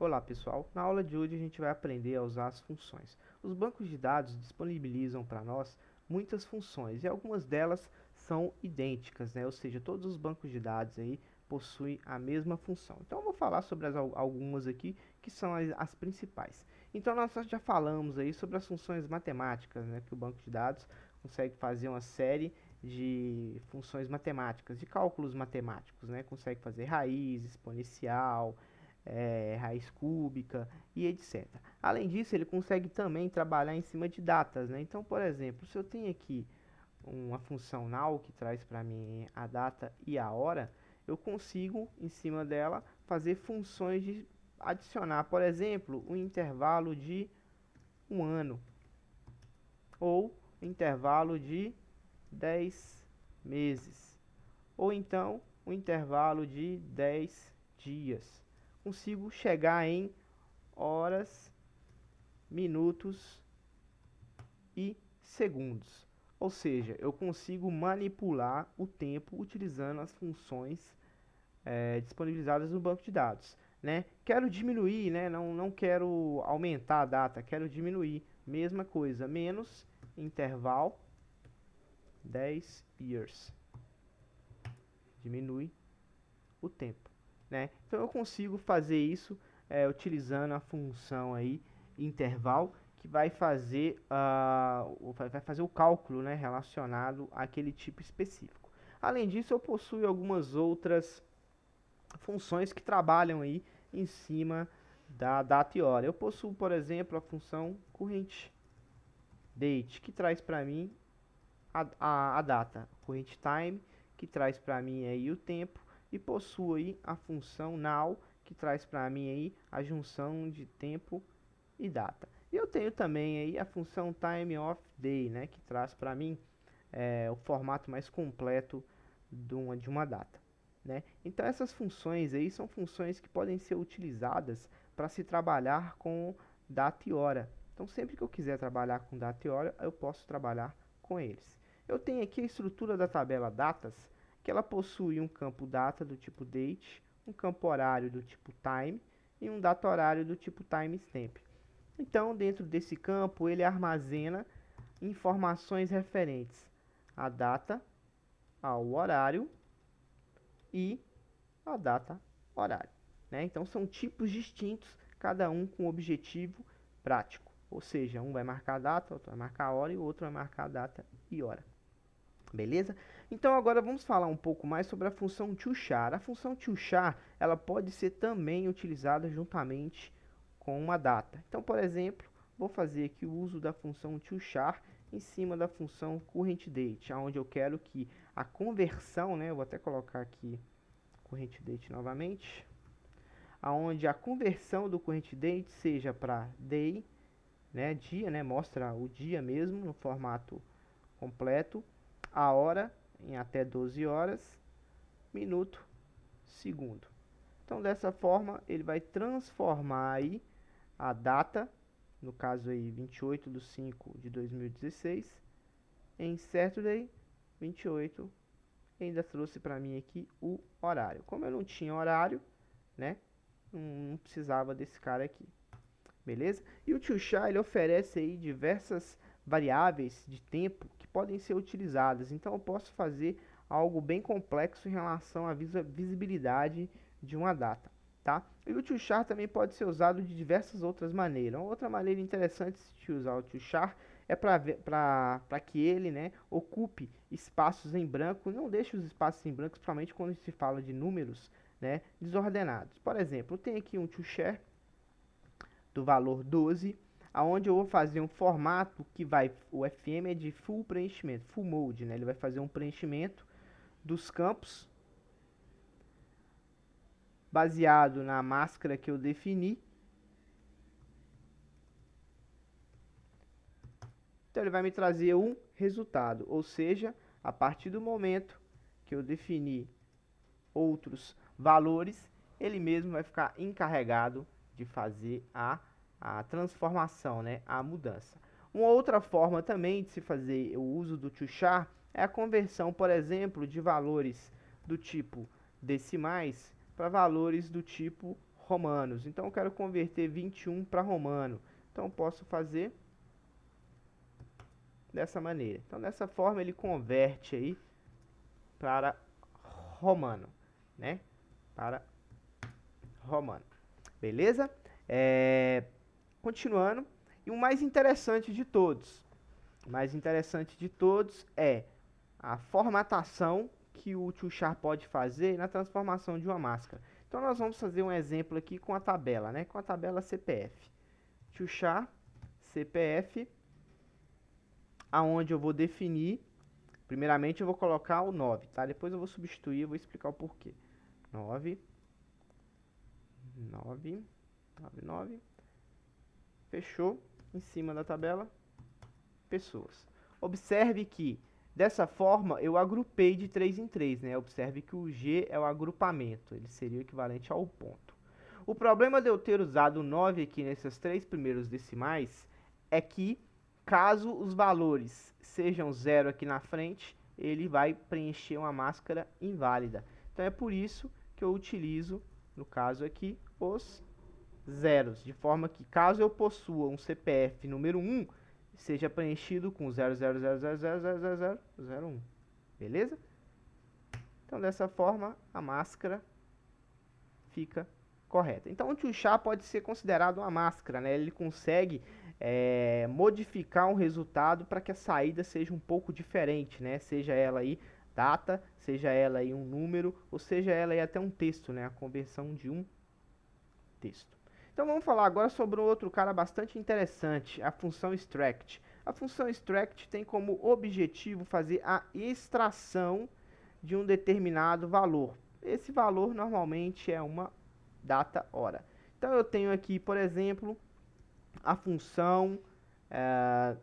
Olá pessoal, na aula de hoje a gente vai aprender a usar as funções. Os bancos de dados disponibilizam para nós muitas funções e algumas delas são idênticas, né? Ou seja, todos os bancos de dados aí possuem a mesma função. Então eu vou falar sobre algumas aqui que são as principais. Então nós já falamos aí sobre as funções matemáticas, né? Que o banco de dados consegue fazer uma série de funções matemáticas, de cálculos matemáticos, né? Consegue fazer raiz, exponencial, raiz cúbica e etc. Além disso, ele consegue também trabalhar em cima de datas, né? Então, por exemplo, se eu tenho aqui uma função now que traz para mim a data e a hora, eu consigo, em cima dela, fazer funções de adicionar, por exemplo, um intervalo de um ano ou um intervalo de 10 meses ou então um intervalo de 10 dias. Consigo chegar em horas, minutos e segundos. Ou seja, eu consigo manipular o tempo utilizando as funções disponibilizadas no banco de dados. Né? Quero diminuir, né? não quero aumentar a data, quero diminuir. Mesma coisa, menos intervalo 10 years. Diminui o tempo. Né? Então eu consigo fazer isso utilizando a função aí intervalo que vai fazer, vai fazer o cálculo, né, relacionado àquele tipo específico. Além disso, eu possuo algumas outras funções que trabalham aí em cima da data e hora. Eu possuo, por exemplo, a função current date, que traz para mim a data, current time, que traz para mim aí o tempo, e possuo aí a função now, que traz para mim aí a junção de tempo e data. E eu tenho também aí a função time of day, né, que traz para mim o formato mais completo de uma data. Né? Então essas funções aí são funções que podem ser utilizadas para se trabalhar com data e hora. Então sempre que eu quiser trabalhar com data e hora, eu posso trabalhar com eles. Eu tenho aqui a estrutura da tabela datas, que ela possui um campo data do tipo date, um campo horário do tipo time e um data horário do tipo timestamp. Então, dentro desse campo, ele armazena informações referentes à data, ao horário e à data horário. Né? Então, são tipos distintos, cada um com objetivo prático. Ou seja, um vai marcar a data, outro vai marcar a hora e o outro vai marcar a data e hora. Beleza? Então agora vamos falar um pouco mais sobre a função toChar. A função toChar, ela pode ser também utilizada juntamente com uma data. Então, por exemplo, vou fazer aqui o uso da função toChar em cima da função currentDate, onde eu quero que a conversão, né, eu vou até colocar aqui currentDate novamente, aonde a conversão do currentDate seja para day, né, dia, né, mostra o dia mesmo no formato completo, a hora em até 12 horas, minuto, segundo. Então dessa forma ele vai transformar aí a data, no caso aí 28 de 5 de 2016, em Saturday 28, ainda trouxe para mim aqui o horário. Como eu não tinha horário, né, não precisava desse cara aqui. Beleza? E o toChar ele oferece aí diversas variáveis de tempo que podem ser utilizadas. Então eu posso fazer algo bem complexo em relação à visibilidade de uma data. Tá? E o toChar também pode ser usado de diversas outras maneiras. Uma outra maneira interessante de usar o toChar é para que ele, né, ocupe espaços em branco, não deixe os espaços em branco, principalmente quando se fala de números, né, desordenados. Por exemplo, eu tenho aqui um toChar do valor 12, aonde eu vou fazer um formato que vai, o FM é de full preenchimento, full mode, né? Ele vai fazer um preenchimento dos campos baseado na máscara que eu defini. Então ele vai me trazer um resultado, ou seja, a partir do momento que eu definir outros valores, ele mesmo vai ficar encarregado de fazer a transformação, né, a mudança. Uma outra forma também de se fazer o uso do toChar é a conversão, por exemplo, de valores do tipo decimais para valores do tipo romanos. Então eu quero converter 21 para romano. Então eu posso fazer dessa maneira. Então dessa forma ele converte aí para romano, né? Para romano. Beleza? Continuando. E o mais interessante de todos. O mais interessante de todos é a formatação que o Tiochar pode fazer na transformação de uma máscara. Então nós vamos fazer um exemplo aqui com a tabela, né? Com a tabela CPF. Tiochar CPF, aonde eu vou definir, primeiramente eu vou colocar o 9, tá? Depois eu vou substituir, eu vou explicar o porquê. 9, 9, 9, 9, fechou, em cima da tabela, pessoas. Observe que, dessa forma, eu agrupei de 3 em 3, né? Observe que o G é o agrupamento, ele seria o equivalente ao ponto. O problema de eu ter usado o 9 aqui nesses 3 primeiros decimais é que, caso os valores sejam 0 aqui na frente, ele vai preencher uma máscara inválida. Então é por isso que eu utilizo, no caso aqui, os zeros, de forma que caso eu possua um CPF número 1, seja preenchido com 00000000001, beleza? Então dessa forma a máscara fica correta. Então o Tiochar pode ser considerado uma máscara, né? Ele consegue modificar um resultado para que a saída seja um pouco diferente, né? Seja ela aí data, seja ela aí um número, ou seja ela aí até um texto, né? A conversão de um texto. Então vamos falar agora sobre um outro cara bastante interessante, a função extract. A função extract tem como objetivo fazer a extração de um determinado valor. Esse valor normalmente é uma data hora. Então eu tenho aqui, por exemplo, a função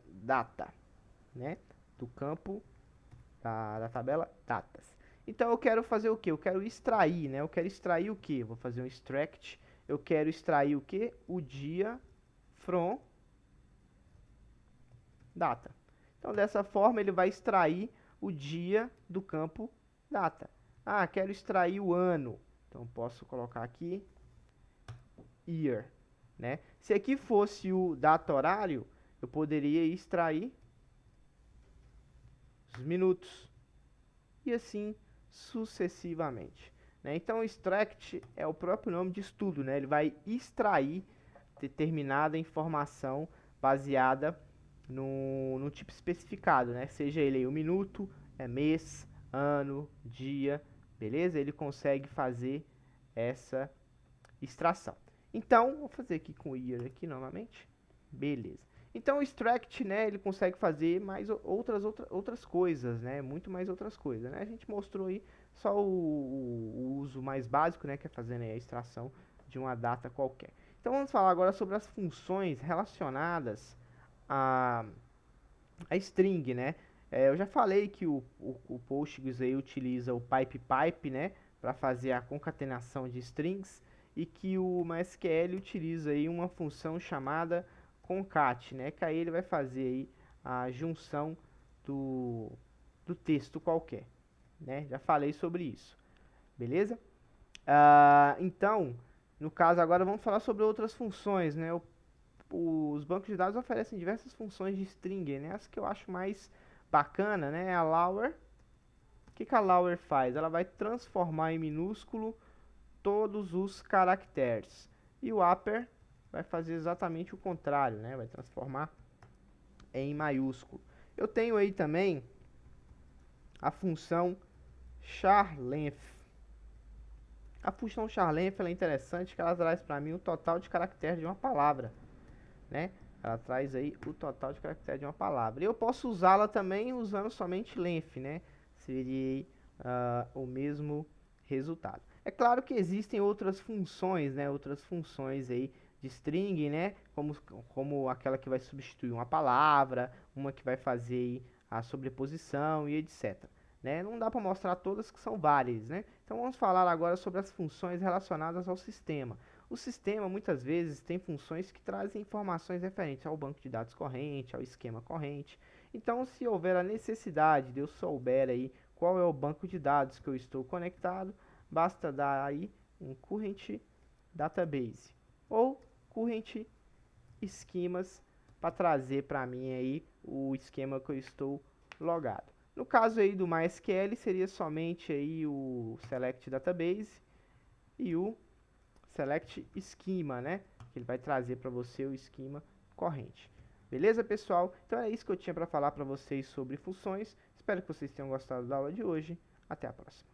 data, né, do campo da tabela datas. Então eu quero fazer o que? Eu quero extrair, né? Eu quero extrair o que? Vou fazer um extract. Eu quero extrair o que? O dia from data. Então dessa forma ele vai extrair o dia do campo data. Ah, quero extrair o ano. Então posso colocar aqui year, né? Se aqui fosse o data horário, eu poderia extrair os minutos e assim sucessivamente, né? Então extract é o próprio nome de estudo, né? Ele vai extrair determinada informação baseada no tipo especificado, né? Seja ele um minuto, mês, ano, dia, beleza? Ele consegue fazer essa extração. Então, vou fazer aqui com o year aqui novamente. Beleza. Então, o extract, né, ele consegue fazer mais outras coisas, né? Muito mais outras coisas, né? A gente mostrou aí só o uso mais básico, né, que é fazer, né, a extração de uma data qualquer. Então, vamos falar agora sobre as funções relacionadas a string, né? Eu já falei que o Postgres aí utiliza o pipe, né, para fazer a concatenação de strings, e que o MySQL utiliza aí uma função chamada concat, né, que aí ele vai fazer aí a junção do texto qualquer, né? Já falei sobre isso, beleza? Então, no caso agora vamos falar sobre outras funções, né? Os bancos de dados oferecem diversas funções de string, né? As que eu acho mais bacana, né? A lower. O que a lower faz? Ela vai transformar em minúsculo todos os caracteres. E o upper vai fazer exatamente o contrário, né? Vai transformar em maiúsculo. Eu tenho aí também a função charLength. A função charLength é interessante, que ela traz para mim o total de caracteres de uma palavra, né? Ela traz aí o total de caracteres de uma palavra. E eu posso usá-la também usando somente length, né? Seria o mesmo resultado. É claro que existem outras funções, né? Outras funções aí de string, né? Como aquela que vai substituir uma palavra, uma que vai fazer aí a sobreposição e etc. Né? Não dá para mostrar todas que são várias, né? Então vamos falar agora sobre as funções relacionadas ao sistema. O sistema muitas vezes tem funções que trazem informações referentes ao banco de dados corrente, ao esquema corrente. Então, se houver a necessidade de eu souber aí qual é o banco de dados que eu estou conectado, basta dar aí um current database ou current esquemas para trazer para mim aí o esquema que eu estou logado. No caso aí do MySQL seria somente aí o select database e o select schema, né? Que ele vai trazer para você o esquema corrente. Beleza, pessoal? Então é isso que eu tinha para falar para vocês sobre funções. Espero que vocês tenham gostado da aula de hoje. Até a próxima.